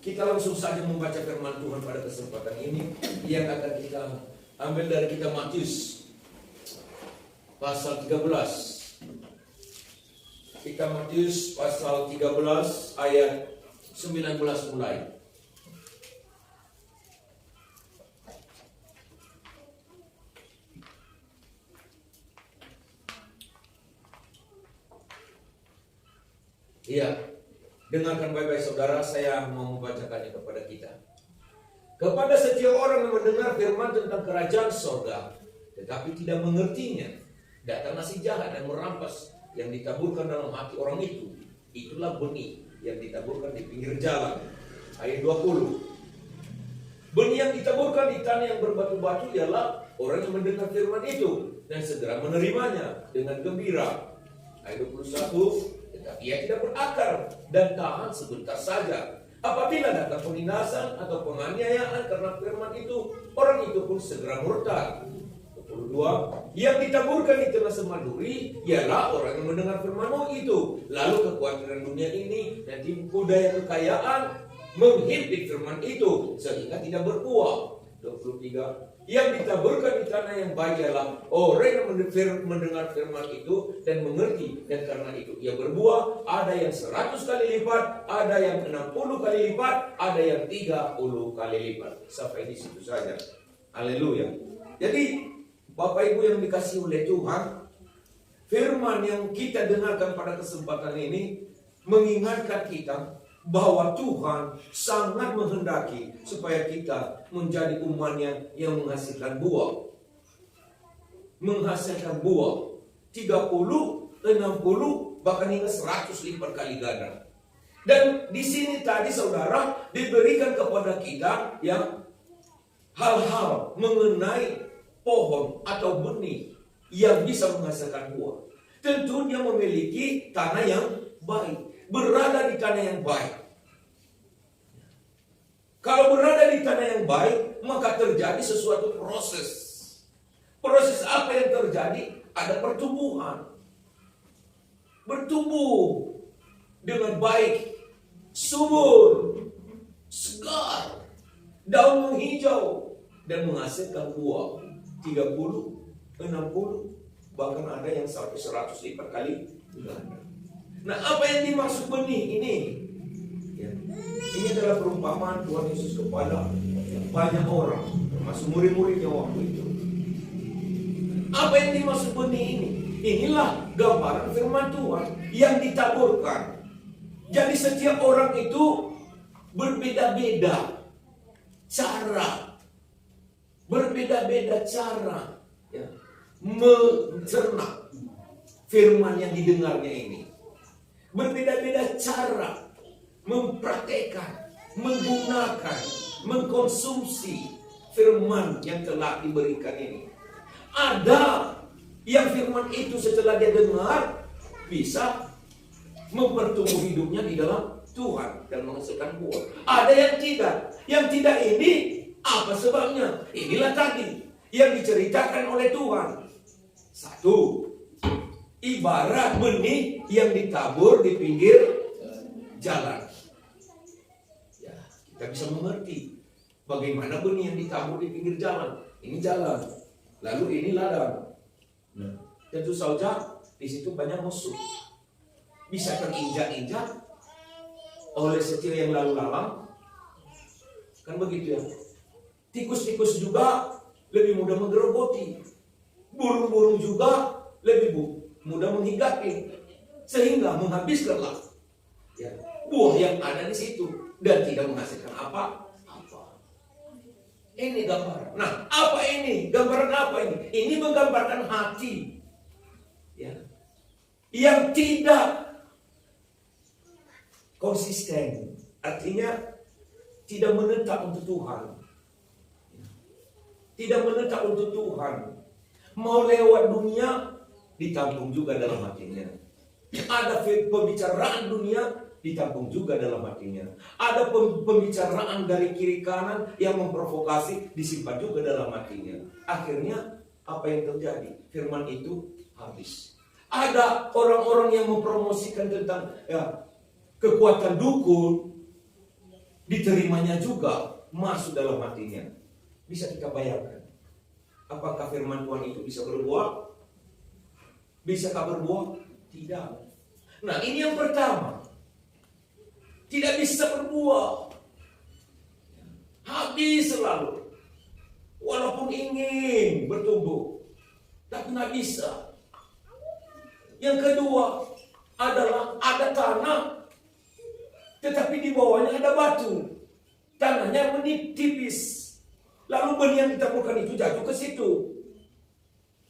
Kita langsung saja membaca firman Tuhan pada kesempatan ini yang akan kita ambil dari kitab Matius pasal 13. Kitab Matius pasal 13 ayat 19 mulai. Iya, dengarkan baik-baik saudara, saya mau membacakannya kepada kita. Kepada setiap orang yang mendengar firman tentang kerajaan sorga, tetapi tidak mengertinya, datanglah si jahat dan merampas yang ditaburkan dalam hati orang itu. Itulah benih yang ditaburkan di pinggir jalan. Ayat 20. Benih yang ditaburkan di tanah yang berbatu-batu ialah orang yang mendengar firman itu dan segera menerimanya dengan gembira. Ayat 21. Tetapi ia tidak berakar dan tahan sebentar saja. Apabila datang penindasan atau penganiayaan karena firman itu, orang itu pun segera murtad. 22. Yang ditaburkan di tengah semaduri ialah orang yang mendengar firman itu, lalu kekhawatiran dunia ini dan tipu daya kekayaan menghimpit firman itu sehingga tidak berbuah. 23. Yang ditaburkan di tanah yang baik ialah orang yang mendengar firman itu dan mengerti, dan karena itu ia berbuah. Ada yang 100 kali lipat, ada yang 60 kali lipat, ada yang 30 kali lipat. Sampai di situ saja. Haleluya. Jadi Bapak Ibu yang dikasihi oleh Tuhan, firman yang kita dengarkan pada kesempatan ini mengingatkan kita bahwa Tuhan sangat menghendaki supaya kita menjadi umat-Nya yang menghasilkan buah. Menghasilkan buah 30, 60, bahkan hingga 100 lipat kali ganda. Dan di sini tadi saudara diberikan kepada kita yang hal-hal mengenai pohon atau benih yang bisa menghasilkan buah. Tentu dia memiliki tanah yang baik. Berada di tanah yang baik. Kalau berada di tanah yang baik, maka terjadi sesuatu proses. Proses apa yang terjadi? Ada pertumbuhan. Bertumbuh dengan baik, subur, segar, daun menghijau, dan menghasilkan buah 30, 60, bahkan ada yang sampai 100 lipat kali ganda. Nah, apa yang dimaksud benih ini? Ya, ini adalah perumpamaan Tuhan Yesus kepada banyak orang, termasuk murid-muridnya waktu itu. Apa yang dimaksud benih ini? Inilah gambaran firman Tuhan yang ditaburkan. Jadi setiap orang itu berbeda-beda cara, ya, mencerna firman yang didengarnya ini. Berbeda-beda cara mempraktekkan, menggunakan, mengkonsumsi firman yang telah diberikan ini. Ada yang firman itu setelah dia dengar bisa mempertumbuh hidupnya di dalam Tuhan dan menghasilkan buah. Ada yang tidak. Yang tidak ini apa sebabnya? Inilah tadi yang diceritakan oleh Tuhan. Satu, ibarat benih yang ditabur di pinggir jalan. Ya, kita bisa mengerti bagaimana benih yang ditabur di pinggir jalan. Ini jalan, lalu ini ladang. Nah, tentu saja di situ banyak musuh. Bisa terinjak-injak oleh setiap yang lalu lalang. Kan begitu ya. Tikus-tikus juga lebih mudah menggerogoti. Burung-burung juga lebih mudah menghinggapi, sehingga menghabiskanlah ya, buah yang ada di situ dan tidak menghasilkan apa-apa. Ini gambaran. Nah, apa ini? Gambaran apa ini? Ini menggambarkan hati ya, yang tidak konsisten, artinya tidak menetap untuk Tuhan. Tidak menetap untuk Tuhan. Mau lewat dunia, ditampung juga dalam hatinya. Ada pembicaraan dunia, ditampung juga dalam hatinya. Ada pembicaraan dari kiri kanan yang memprovokasi, disimpan juga dalam hatinya. Akhirnya apa yang terjadi? Firman itu habis. Ada orang-orang yang mempromosikan tentang ya, kekuatan dukun, diterimanya juga masuk dalam hatinya. Bisa kita bayangkan, apakah firman Tuhan itu bisa berbuah? Bisakah berbuah? Tidak. Nah, ini yang pertama. Tidak bisa berbuah. Habis selalu. Walaupun ingin bertumbuh, tapi nggak bisa. Yang kedua adalah ada tanah, tetapi di bawahnya ada batu. Tanahnya menipis. Lalu benih yang ditaburkan itu jatuh ke situ.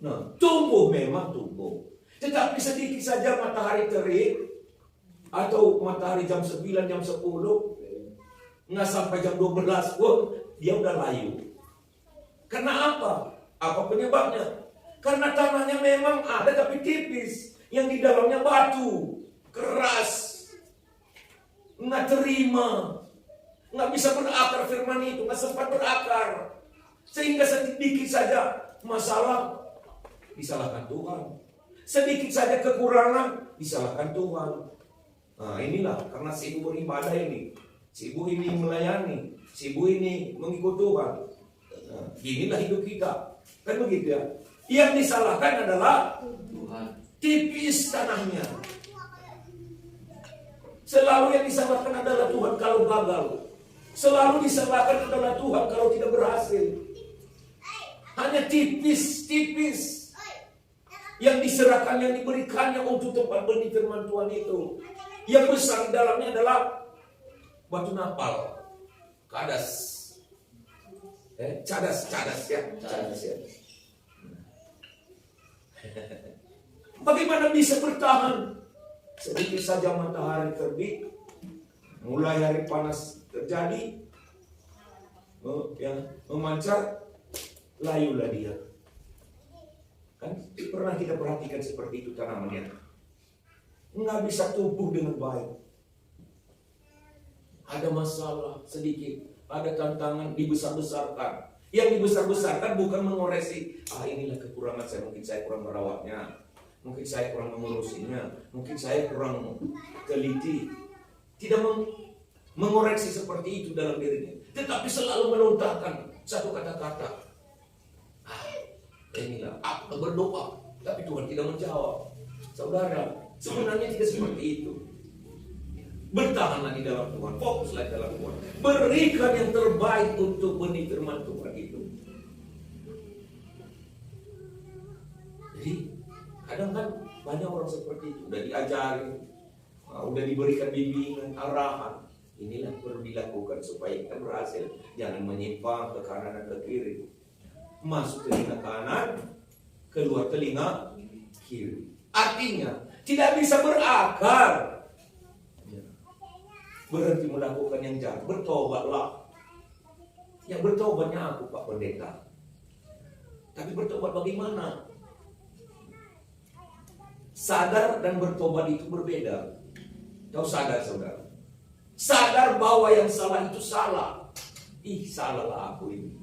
Nah, tumbuh memang tumbuh. Tetapi sedikit saja matahari terik, atau matahari jam 9, jam 10, nggak sampai jam 12 pun dia udah layu. Karena apa? Apa penyebabnya? Karena tanahnya memang ada tapi tipis, yang di dalamnya batu, keras, nggak terima, nggak bisa berakar firman itu, nggak sempat berakar, sehingga sedikit saja masalah disalahkan Tuhan, sedikit saja kekurangan disalahkan Tuhan. Nah, inilah karena si ibu beribadah ini, si ibu ini melayani, si ibu ini mengikut Tuhan. Nah, inilah hidup kita, kan begitu ya. Yang disalahkan adalah Tuhan. Tipis tanahnya. Selalu yang disalahkan adalah Tuhan kalau gagal. Selalu disalahkan adalah Tuhan kalau tidak berhasil. Hanya tipis-tipis yang diserahkan, yang diberikannya untuk tempat benih firman Tuhan itu. Yang besar di dalamnya adalah batu napal, kadas, cadas ya. Bagaimana bisa bertahan? Sedikit saja matahari terbit, mulai hari panas terjadi, memancar, layulah dia. Kan pernah kita perhatikan seperti itu tanamannya, nggak bisa tumbuh dengan baik. Ada masalah sedikit, ada tantangan, dibesar-besarkan. Yang dibesar-besarkan bukan mengoreksi, inilah kekurangan saya, mungkin saya kurang merawatnya, mungkin saya kurang mengurusinya, mungkin saya kurang teliti. Tidak mengoreksi seperti itu dalam dirinya, tetapi selalu melontarkan satu kata-kata, inilah aku berdoa, tapi Tuhan tidak menjawab. Saudara, sebenarnya tidak seperti itu. Bertahanlah di dalam Tuhan, fokuslah di dalam Tuhan, berikan yang terbaik untuk benih firman Tuhan itu. Jadi kadang kan banyak orang seperti itu, udah diajarin, udah diberikan bimbingan, arahan. Inilah perlu dilakukan supaya kita berhasil. Jangan menyimpang ke kanan dan ke kiri. Masuk telinga kanan, keluar telinga kiri. Artinya tidak bisa berakar. Berhenti melakukan yang jahat, bertobatlah. Yang bertobatnya aku, Pak Pendeta. Tapi bertobat bagaimana? Sadar dan bertobat itu berbeda. Tahu sadar, saudara? Sadar bahwa yang salah itu salah. Salah lah aku ini.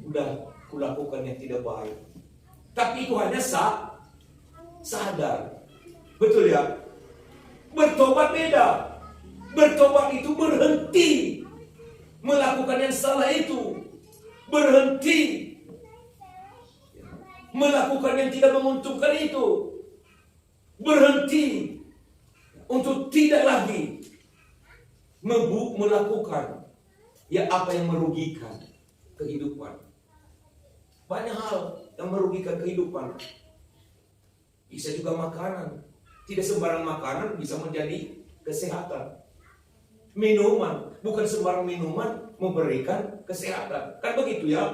Udah kulakukan yang tidak baik. Tapi itu hanya sadar. Betul ya? Bertobat beda. Bertobat itu berhenti melakukan yang salah itu, berhenti melakukan yang tidak menguntungkan itu, berhenti untuk tidak lagi melakukan apa yang merugikan kehidupan. Banyak hal yang merugikan kehidupan. Bisa juga makanan. Tidak sembarang makanan bisa menjadi kesehatan. Minuman, bukan sembarang minuman memberikan kesehatan. Kan begitu ya?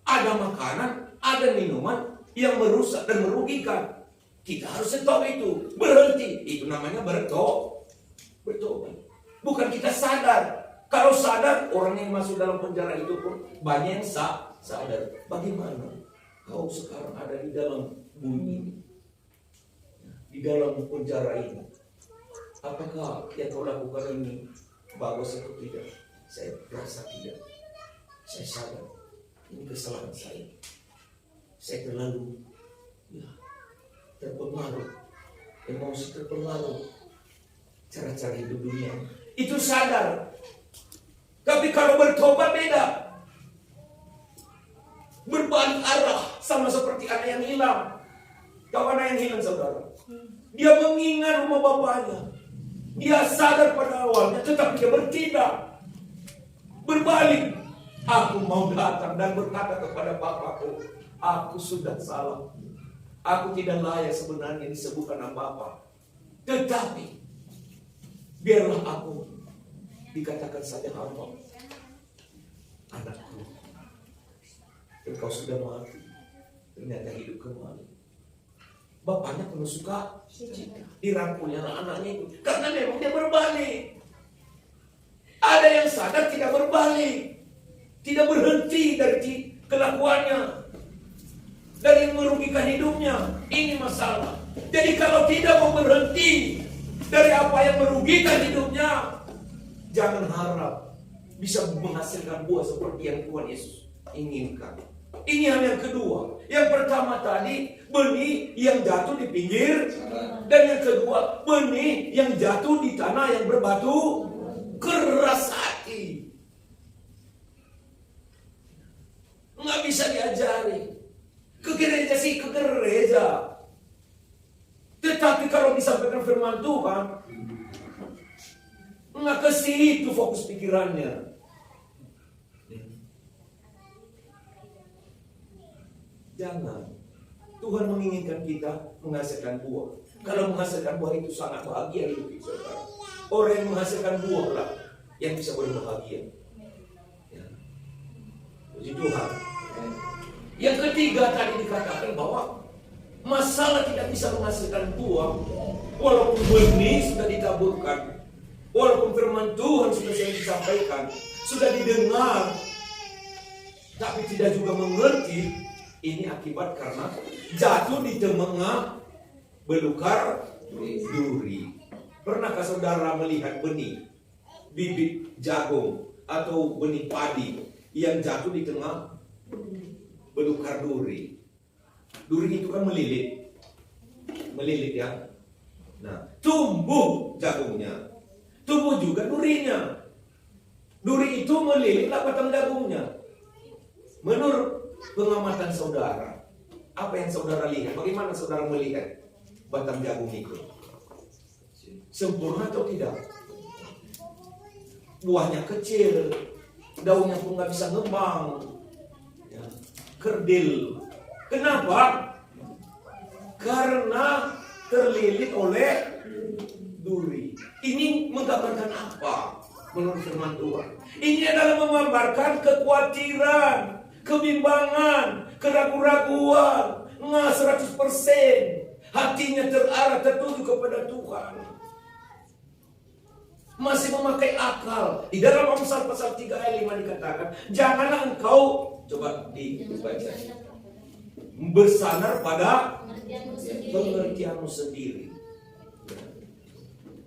Ada makanan, ada minuman yang merusak dan merugikan. Kita harus stop itu, berhenti. Itu namanya bertobat. Bukan kita sadar. Kalau sadar, orang yang masuk dalam penjara itu pun banyak yang sadar. Bagaimana kau sekarang ada di dalam bunyi, di dalam penjara ini? Apakah yang kau lakukan ini bagus atau tidak? Saya rasa tidak. Saya sadar ini kesalahan saya. Saya terlalu terpengaruh, emosi terpengaruh, cara-cara hidup dunia. Itu sadar. Tapi kalau bertobat beda. Berbalik arah, sama seperti anak yang hilang. Tahu anak yang hilang, saudara? Dia mengingat rumah bapaknya. Dia sadar pada awalnya, tetapi dia bertindak. Berbalik. Aku mau datang dan berkata kepada bapakku, aku sudah salah. Aku tidak layak sebenarnya disebutkan nama Bapa. Tetapi biarlah aku dikatakan saja hamba. Anakku, engkau sudah mati, ternyata hidup kembali. Bapaknya penuh suka dirangkulnya anaknya itu, karena memang dia berbalik. Ada yang sadar tidak berbalik, tidak berhenti dari kelakuannya, dari merugikan hidupnya. Ini masalah. Jadi kalau tidak mau berhenti dari apa yang merugikan hidupnya, jangan harap bisa menghasilkan buah seperti yang Tuhan Yesus inginkan. Ini hal yang kedua. Yang pertama tadi, benih yang jatuh di pinggir. Dan yang kedua, benih yang jatuh di tanah yang berbatu keras hati. Nggak bisa diajari. Ke gereja sih, ke gereja. Tetapi kalau disampaikan firman Tuhan, nggak ke situ fokus pikirannya. Jangan. Tuhan menginginkan kita menghasilkan buah. Kalau menghasilkan buah itu sangat bahagia hidup kita, saudara. Orang yang menghasilkan buah lah yang bisa berbahagia. Ya. Puji Tuhan. Yang ketiga tadi dikatakan bahwa masalah tidak bisa menghasilkan buah walaupun benih sudah ditaburkan, walaupun firman Tuhan sudah disampaikan, sudah didengar, tapi tidak juga mengerti. Ini akibat karena jatuh di tengah belukar duri. Pernahkah saudara melihat benih, bibit jagung atau benih padi yang jatuh di tengah belukar duri? Duri itu kan melilit ya. Nah, tumbuh jagungnya, tumbuh juga durinya. Duri itu melilitlah batang jagungnya. Menurut pengamatan saudara, apa yang saudara lihat? Bagaimana saudara melihat batang jagung itu? Sempurna atau tidak? Buahnya kecil, daunnya pun nggak bisa ngembang, ya, kerdil. Kenapa? Karena terlilit oleh duri. Ini menggambarkan apa? Menurut firman Tuhan, ini adalah menggambarkan kekhawatiran, kebimbangan, keraguan-raguan, 100%. Hatinya terarah, tertuju kepada Tuhan. Masih memakai akal. Di dalam Amsal pasal 3 ayat 5 dikatakan, janganlah engkau, coba dibaca, bersandar pada pengertianmu sendiri.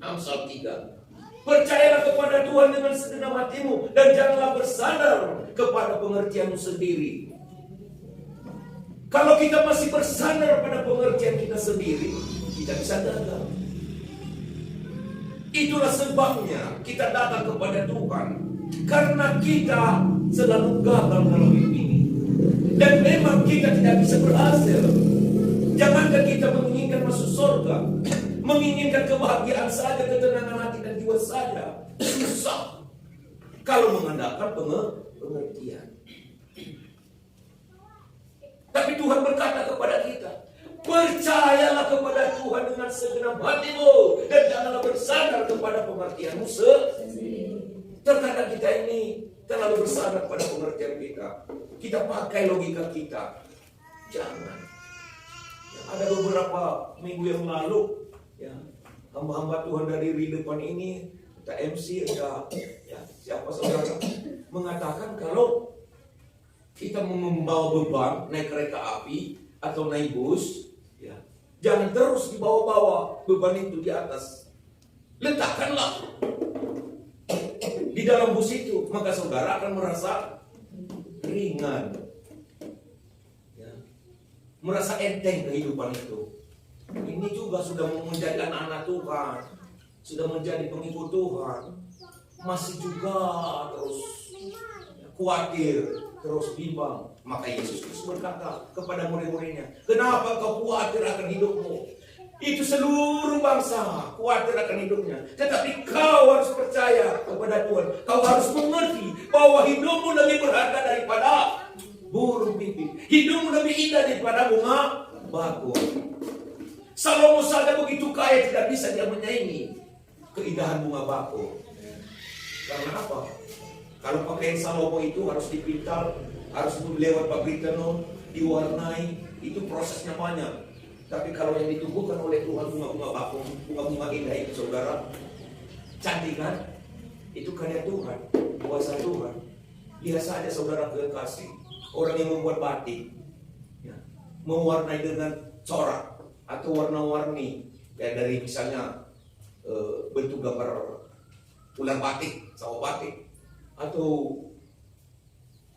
Amsal 3. Percayalah kepada Tuhan dengan segenap hatimu dan janganlah bersandar kepada pengertianmu sendiri. Kalau kita masih bersandar pada pengertian kita sendiri, kita bisa gagal. Itulah sebabnya kita datang kepada Tuhan, karena kita selalu gagal dalam hidup ini. Dan memang kita tidak bisa berhasil. Jangankan kita menginginkan masuk surga, menginginkan kebahagiaan saja, ketenangan hati dan jiwa saja, susah kalau mengandalkan pengertian. Tapi Tuhan berkata kepada kita, percayalah kepada Tuhan dengan segenap hatimu dan janganlah bersandar kepada pengertianmu sendiri. Terkadang kita ini terlalu bersandar pada pengertian kita. Kita pakai logika kita. Jangan. Ada beberapa minggu yang lalu, ya, hamba-hamba Tuhan dari depan ini, kita MC, ada ya, siapa saudara, mengatakan kalau kita membawa beban naik kereta api atau naik bus, ya, jangan terus dibawa-bawa beban itu di atas. Letakkanlah di dalam bus itu, maka saudara akan merasa ringan, ya, merasa enteng kehidupan itu. Ini juga sudah menjadi anak-anak Tuhan, sudah menjadi pengikut Tuhan. masih juga terus khawatir, terus bimbang. Maka Yesus Kristus berkata kepada murid-muridnya, kenapa kau khawatir akan hidupmu? Itu seluruh bangsa khawatir akan hidupnya. Tetapi kau harus percaya kepada Tuhan. Kau harus mengerti bahwa hidupmu lebih berharga daripada burung pipit. Hidupmu lebih indah daripada bunga bakung. Salomo saja begitu kaya tidak bisa dia menyaingi keindahan bunga bakung. Karena apa? Kalau pakaian Salomo itu harus dipintal, harus lewat pabrik tenun, diwarnai, itu prosesnya banyak. Tapi kalau yang ditumbuhkan oleh Tuhan bunga-bunga bakung, bunga-bunga indah itu saudara, cantik kan? Itu karya Tuhan, kuasa Tuhan. Lihat saja saudara kekasih, orang yang membuat batik, ya, mewarnai dengan corak atau warna-warni, ya, dari misalnya bentuk gambar ular batik, sawah batik, atau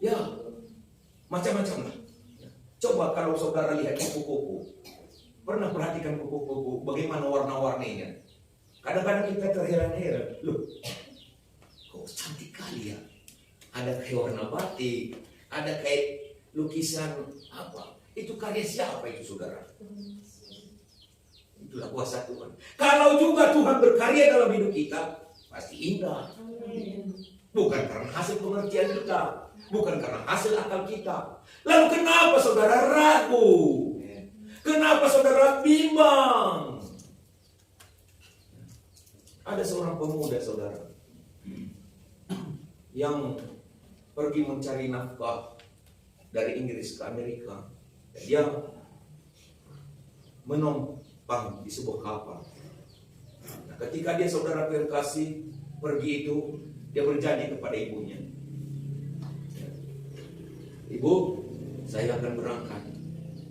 ya macam-macam lah. Coba kalau saudara lihat kupu-kupu, pernah perhatikan kupu-kupu bagaimana warna-warninya? Kadang-kadang kita terheran-heran, loh, kok cantik kali ya? Ada kayak warna batik, ada kayak lukisan apa? Itu karya siapa itu saudara? Itulah kuasa Tuhan. Kalau juga Tuhan berkarya dalam hidup kita, pasti indah. Bukan karena hasil pengertian kita, bukan karena hasil akal kita. Lalu kenapa saudara ragu? Kenapa saudara bimbang? Ada seorang pemuda saudara yang pergi mencari nafkah dari Inggris ke Amerika. Dia menumpang di sebuah kapal. Nah, ketika dia saudara kekasih pergi itu, dia berjanji kepada ibunya, Ibu, saya akan berangkat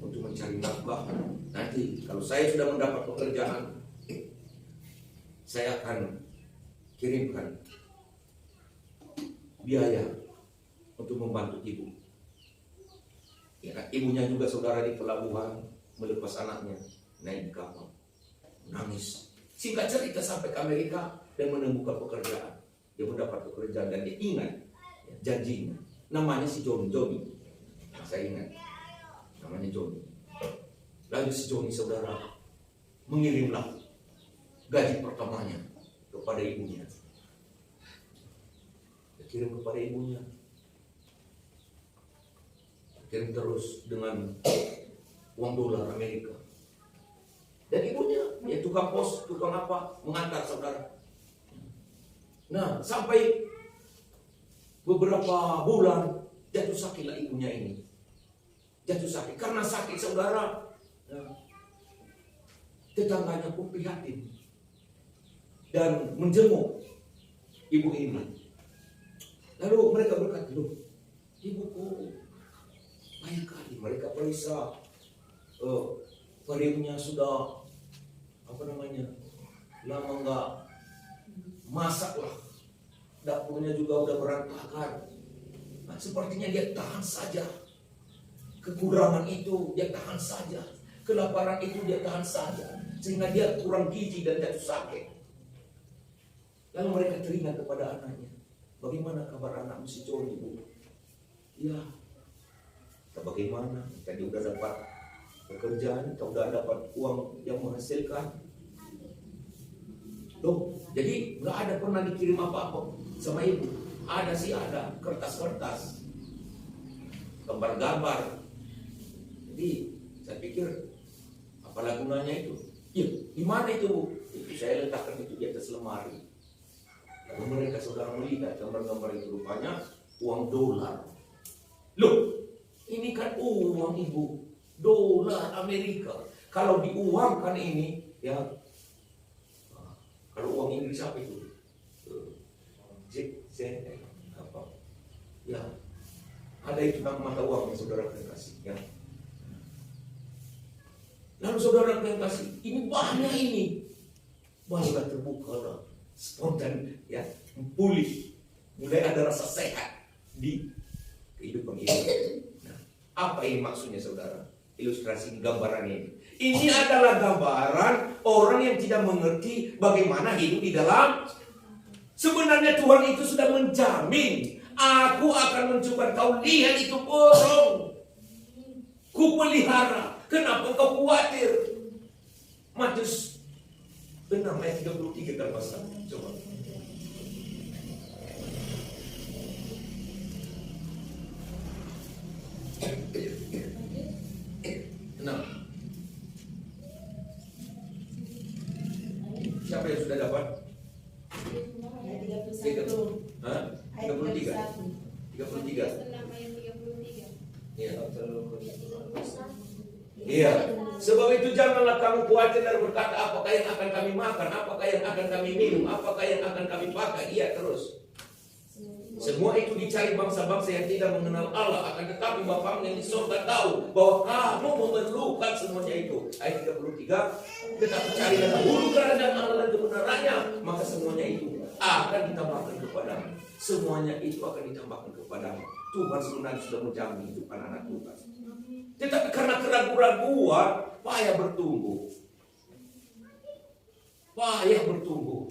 untuk mencari nafkah. Nanti kalau saya sudah mendapat pekerjaan, saya akan kirimkan biaya untuk membantu ibu. Ya, ibunya juga saudara di pelabuhan melepas anaknya naik kapal, nangis. Singkat cerita sampai ke Amerika dan menemukan pekerjaan. Dia mendapat pekerjaan dan dia ingat janjinya. Namanya si Johnny. Saya ingat namanya Johnny. Lalu si Johnny saudara mengirimlah gaji pertamanya kepada ibunya. Dia kirim kepada ibunya. Kirim terus dengan uang dolar Amerika. Dan ibunya, ya tukang pos, tukang apa, mengantar saudara. Nah, sampai beberapa bulan jatuh sakitlah ibunya ini. Jatuh sakit. Karena sakit saudara, tetangganya pun prihatin dan menjenguk ibu ini. Lalu mereka berkata, loh, ibuku banyak kali mereka periksa periumnya sudah lama enggak masak lah, dapurnya juga udah berantakan. Nah, sepertinya dia tahan saja kekurangan itu, dia tahan saja kelaparan itu, dia tahan saja sehingga dia kurang gizi dan jatuh sakit. Lalu mereka teringat kepada anaknya, bagaimana kabar anakmu si Johnny, Bu? Ya, bagaimana? Tadi udah dapat pekerjaan, kita udah dapat uang yang menghasilkan. Loh, jadi nggak ada pernah dikirim apa-apa sama ibu. Ada sih, ada kertas-kertas, gambar-gambar. Jadi saya pikir apalah gunanya itu? Ya, di mana itu, Bu? Itu saya letakkan itu di atas lemari. Lalu mereka saudara melihat gambar-gambar itu, rupanya uang dolar. Loh, ini kan uang ibu, dolar Amerika. Kalau diuangkan ini, ya, kalau uang Inggris apa itu? Apa? Ya, ada itu mata uang yang saudara kasih. Ya. Lalu saudara kasih, ini banyak ini. Barulah terbuka lah, spontan, ya, pulih. Mulai ada rasa sehat di kehidupan ini. Nah, apa ini maksudnya saudara? Ilustrasi gambaran ini. Ini adalah gambaran orang yang tidak mengerti bagaimana hidup di dalam Sebenarnya Tuhan itu sudah menjamin, aku akan mencoba kau lihat itu burung. Ku pelihara. Kenapa kau khawatir? Matius 6 ayat 33 kan pasal. Coba. Nah. Siapa yang sudah dapat? Ayat 31. Hah? 33. 33. Iya. Iya. Sebab itu janganlah kamu khawatir dan berkata, apakah yang akan kami makan, apakah yang akan kami minum, apakah yang akan kami pakai. Iya, terus. Semua itu dicari bangsa-bangsa yang tidak mengenal Allah, akan tetapi Bapamu yang di surga tahu bahwa kamu memerlukan semuanya itu. Ayat 33, tetapi carilah dahulu kerajaan Allah dan kebenarannya, maka semuanya itu akan ditambahkan kepadamu. Semuanya itu akan ditambahkan kepadamu. Tuhan sebenarnya sudah menjamin hidup anak-anak Tuhan. Tetapi karena keraguan-raguan, payah bertumbuh. Payah bertumbuh.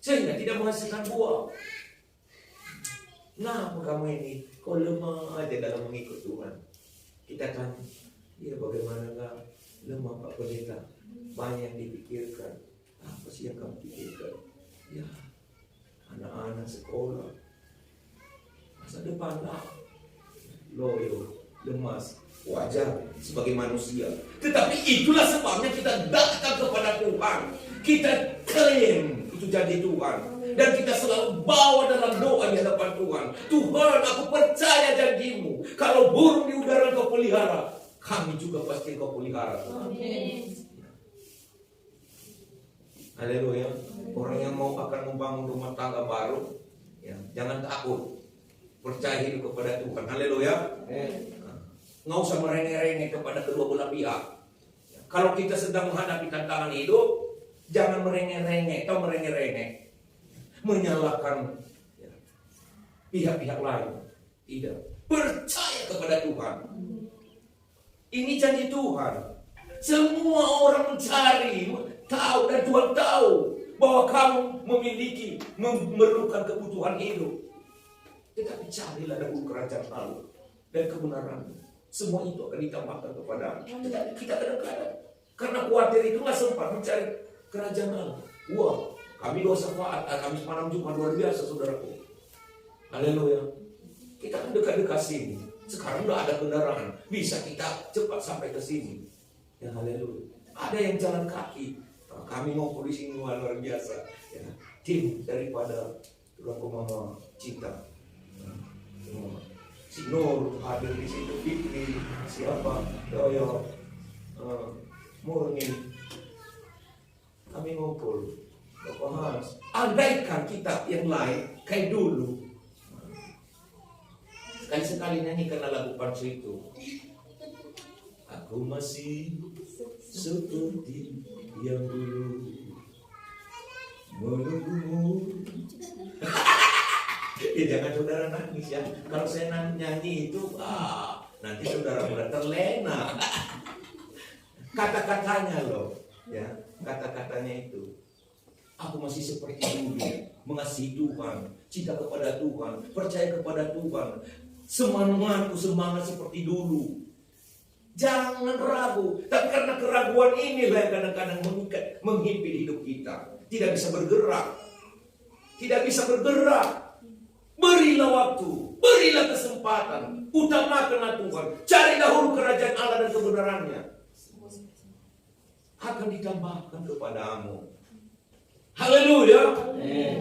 Sehingga tidak menghasilkan buah. Nah, kamu ini kau lemah aja dalam mengikut Tuhan. Kita kan, ya bagaimana enggak lemah Pak Pendeta. Banyak yang dipikirkan. Apa sih yang kamu pikirkan? Ya, anak-anak sekolah. Masa depan lah. Loyo, lemas, wajar sebagai manusia. Tetapi itulah sebabnya kita datang kepada Tuhan. Kita klaim itu janji Tuhan. Dan kita selalu bawa dalam doa di hadapan Tuhan. Tuhan, aku percaya janjimu. Kalau burung di udara kau pelihara, kami juga pasti kau pelihara. Haleluya. Orang yang mau akan membangun rumah tangga baru, ya, jangan takut. Percaya hidup kepada Tuhan. Haleluya. Nggak usah merengek-rengek kepada kedua belah pihak. Kalau kita sedang menghadapi tantangan hidup, jangan merengek-rengek atau merengek-rengek. Menyalahkan pihak-pihak lain. Tidak. Percaya kepada Tuhan. Ini janji Tuhan. Semua orang mencari, tahu, dan Tuhan tahu bahwa kamu memiliki, memerlukan kebutuhan hidup. Tetapi carilah dahulu kerajaan Allah dan kebenaran. Semua itu akan ditambahkan kepadamu. Tetapi kita kadang-kadang karena khawatir itu nggak sempat mencari kerajaan Allah. Wah, kami doa syafaat, kami malam Jumat luar biasa, saudaraku. Haleluya. Kita kan dekat-dekat sini. Sekarang udah ada kendaraan, bisa kita cepat sampai ke sini. Ya, haleluya. Ada yang jalan kaki. Kami mau di sini luar biasa. Ya, tim daripada Tuhan Mama Cinta. Si Nur hadir di situ, Fikri, siapa, Doyo, Murni. Kami ngumpul. Bapak Hans, andaikan kita yang lain kayak dulu. Sekali-sekali nyanyikan lagu palsu itu. Aku masih seperti yang dulu menunggumu. Ya jangan saudara nangis ya. Kalau saya nyanyi itu, nanti saudara mulai terlena. Kata-katanya loh, ya kata-katanya itu. Aku masih seperti dulu, mengasihi Tuhan, cinta kepada Tuhan, percaya kepada Tuhan. Semangat seperti dulu. Jangan ragu. Tapi karena keraguan inilah yang kadang-kadang menghimpit hidup kita. Tidak bisa bergerak. Tidak bisa bergerak. Berilah waktu, berilah kesempatan. Utamakanlah Tuhan. Cari dahulu kerajaan Allah dan kebenarannya. Akan ditambahkan kepadamu. Haleluya.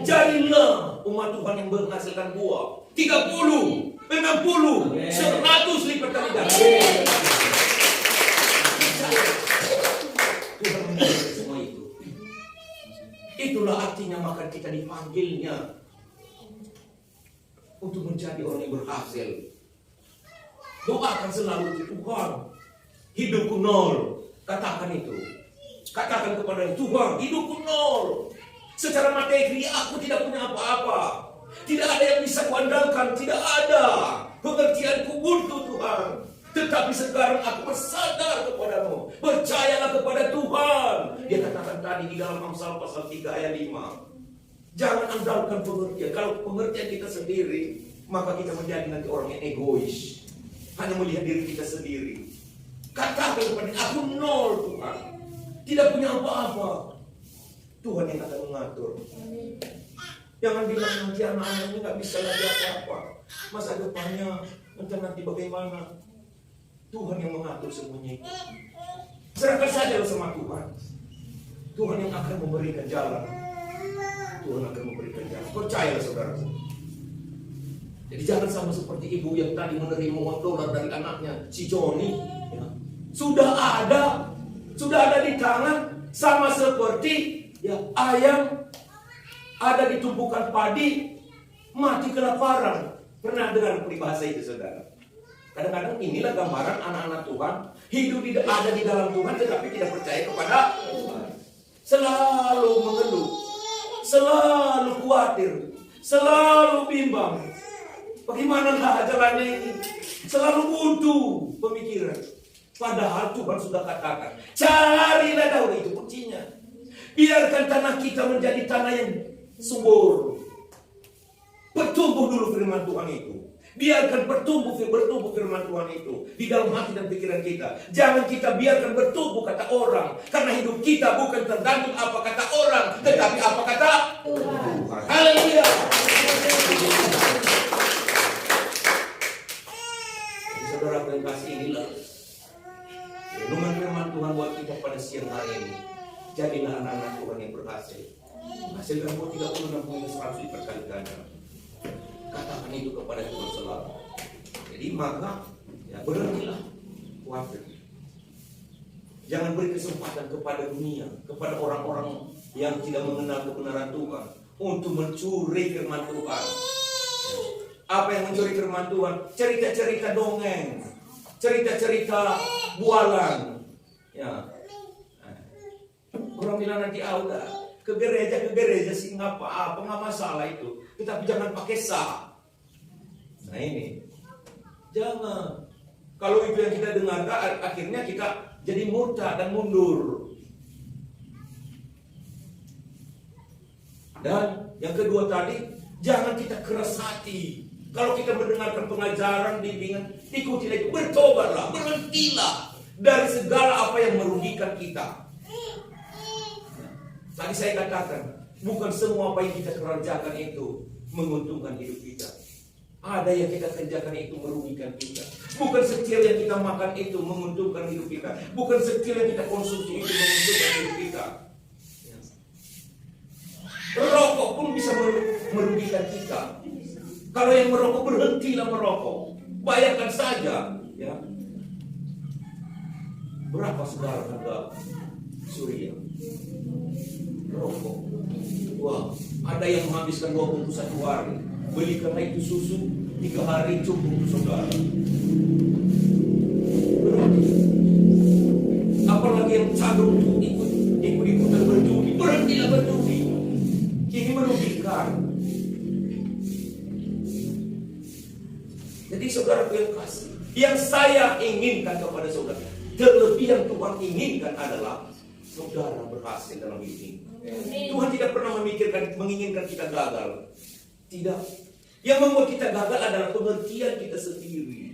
Jadilah umat Tuhan yang menghasilkan buah 30, 60, 100 lipat kali ganda. Tuhan mengerti semua itu. Itulah artinya maka kita dipanggilnya untuk menjadi orang yang berhasil. Doakan selalu Tuhan, hidupku nol. Katakan itu. Katakan kepada Tuhan, hidupku nol. Secara materi aku tidak punya apa-apa. Tidak ada yang bisa kuandalkan. Tidak ada. Pengertianku buntu Tuhan. Tetapi sekarang aku bersandar kepadamu. Percayalah kepada Tuhan. Dia katakan tadi di dalam Amsal pasal 3 ayat 5. Jangan andalkan pengertian. Kalau pengertian kita sendiri, maka kita menjadi nanti orang yang egois. Hanya melihat diri kita sendiri. Katakan kepada aku nol Tuhan. Tidak punya apa-apa. Tuhan yang akan mengatur. Jangan bilang nanti anak-anak ini gak bisa lagi apa-apa. Masa depannya entah nanti bagaimana. Tuhan yang mengatur semuanya itu. Serahkan saja sama Tuhan. Tuhan yang akan memberikan jalan. Tuhan akan memberikan jalan. Percayalah saudara. Jadi jangan sama seperti ibu yang tadi menerima $1 dari anaknya, si Joni. Ya. Sudah ada di tangan, sama seperti ya ayam ada di tumpukan padi, mati kelaparan. Pernah dengar peribahasa itu saudara? Kadang-kadang inilah gambaran anak-anak Tuhan hidup ada di dalam Tuhan tetapi tidak percaya kepada Tuhan. Selalu mengeluh, selalu khawatir, selalu bimbang. Bagaimana jalannya ini? Selalu butuh pemikiran. Padahal Tuhan sudah katakan, carilah dahulu, itu kuncinya. Biarkan tanah kita menjadi tanah yang subur. Bertumbuh dulu firman Tuhan itu. Biarkan bertumbuh firman Tuhan itu di dalam hati dan pikiran kita. Jangan kita biarkan bertumbuh kata orang. Karena hidup kita bukan tergantung apa kata orang, tetapi apa kata Tuhan. Haleluya. Saudara yang kasih, inilah renungan firman Tuhan buat kita pada siang hari ini. Jadilah anak-anak Tuhan yang berhasil. Hasilkan buat 30, 60, 100 diperkali ganda. Katakan itu kepada Tuhan selalu. Jadi maka ya berhentilah khawatir. Jangan beri kesempatan kepada dunia, kepada orang-orang yang tidak mengenal kebenaran Tuhan untuk mencuri firman Tuhan. Apa yang mencuri firman Tuhan? Cerita-cerita dongeng, cerita-cerita bualan. Ya. Orang bilang nanti udah ke gereja sih nggak masalah itu. Tetapi jangan pakai sah. Nah ini, jangan. Kalau itu yang kita dengarkan, akhirnya kita jadi murtad dan mundur. Dan yang kedua tadi, jangan kita keras hati. Kalau kita mendengarkan pengajaran, bimbingan, ikutilah itu, bertobatlah, berhentilah dari segala apa yang merugikan kita. Tadi saya katakan, bukan semua apa yang kita kerjakan itu menguntungkan hidup kita. Ada yang kita kerjakan itu merugikan kita. Bukan setiap yang kita makan itu menguntungkan hidup kita. Bukan setiap yang kita konsumsi itu menguntungkan hidup kita. Merokok pun bisa merugikan kita. Kalau yang merokok, berhentilah merokok. Bayangkan saja, ya. Berapa saudara harga Surya? Rokok. Wah, ada yang menghabiskan 2 bungkus 1 hari. Belikanlah itu susu 3 hari cukup untuk saudara. Apalagi yang cenderung untuk ikut-ikutan berjudi, berhentilah berjudi. Ini merugikan. Jadi saudara yang kasih, yang saya inginkan kepada saudara, terlebih yang Tuhan inginkan adalah saudara berhasil dalam hidup ini. Tuhan tidak pernah menginginkan kita gagal. Tidak. Yang membuat kita gagal adalah pengertian kita sendiri.